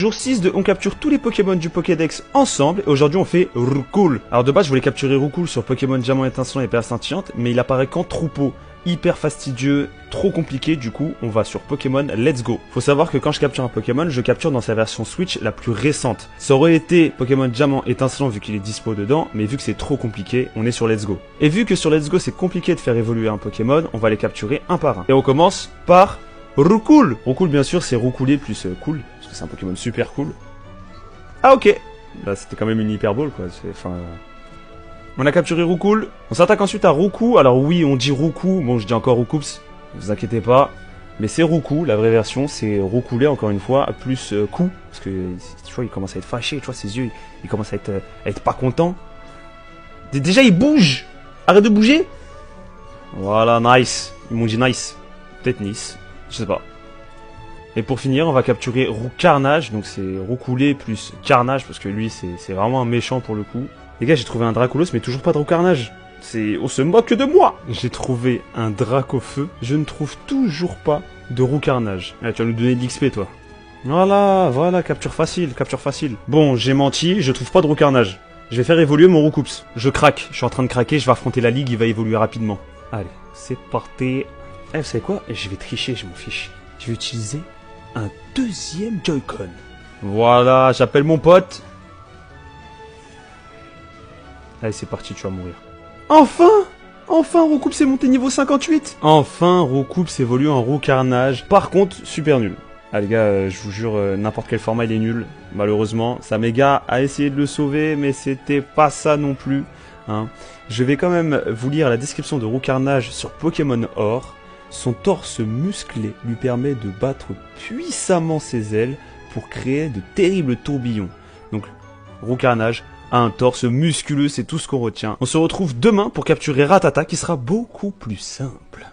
Jour 6 de On capture tous les Pokémon du Pokédex ensemble et aujourd'hui on fait Roucoule. Alors de base je voulais capturer Roucoule sur Pokémon Diamant étincelant et Perle scintillante mais il apparaît qu'en troupeau. Hyper fastidieux, trop compliqué, du coup on va sur Pokémon Let's Go. Faut savoir que quand je capture un Pokémon, je capture dans sa version Switch la plus récente. Ça aurait été Pokémon Diamant étincelant vu qu'il est dispo dedans, mais vu que c'est trop compliqué, on est sur Let's Go. Et vu que sur Let's Go c'est compliqué de faire évoluer un Pokémon, on va les capturer un par un. Et on commence par Roucoule. Roucoule bien sûr c'est Roucoulé plus cool, parce que c'est un Pokémon super cool. Ah ok. Bah c'était quand même une hyperbole quoi, enfin... On a capturé Roucoule, on s'attaque ensuite à Roucou, alors oui on dit Roucou, bon je dis encore Roucoups, ne vous inquiétez pas, mais c'est Roucou, la vraie version c'est Roucoulé encore une fois, plus coup, parce que tu vois il commence à être fâché, tu vois ses yeux, il commence à être pas content. Déjà il bouge, arrête de bouger. Voilà, nice, ils m'ont dit nice, peut-être Nice, je sais pas. Et pour finir on va capturer Roucarnage, donc c'est Roucoulé plus Carnage, parce que lui c'est vraiment un méchant pour le coup. Les gars, j'ai trouvé un Dracolos, mais toujours pas de Roucarnage. On se moque de moi. J'ai trouvé un Dracofeu. Je ne trouve toujours pas de Roucarnage. Ah, tu vas nous donner de l'XP, toi. Voilà, capture facile, capture facile. Bon, j'ai menti, je trouve pas de Roucarnage. Je vais faire évoluer mon Roucoups. Je craque, je suis en train de craquer, je vais affronter la ligue, il va évoluer rapidement. Allez, c'est parti. Eh, vous savez quoi? Je vais tricher, je m'en fiche. Je vais utiliser un deuxième Joy-Con. Voilà, j'appelle mon pote. Allez, c'est parti, tu vas mourir. Enfin, Roucoups s'est monté niveau 58. Enfin, Roucoups évolue en Roucarnage. Par contre, super nul. Ah les gars, je vous jure, n'importe quel format il est nul. Malheureusement, Samega a essayé de le sauver, mais c'était pas ça non plus. Hein. Je vais quand même vous lire la description de Roucarnage sur Pokémon Or. Son torse musclé lui permet de battre puissamment ses ailes pour créer de terribles tourbillons. Donc, Roucarnage a un torse musculeux, c'est tout ce qu'on retient. On se retrouve demain pour capturer Rattata qui sera beaucoup plus simple.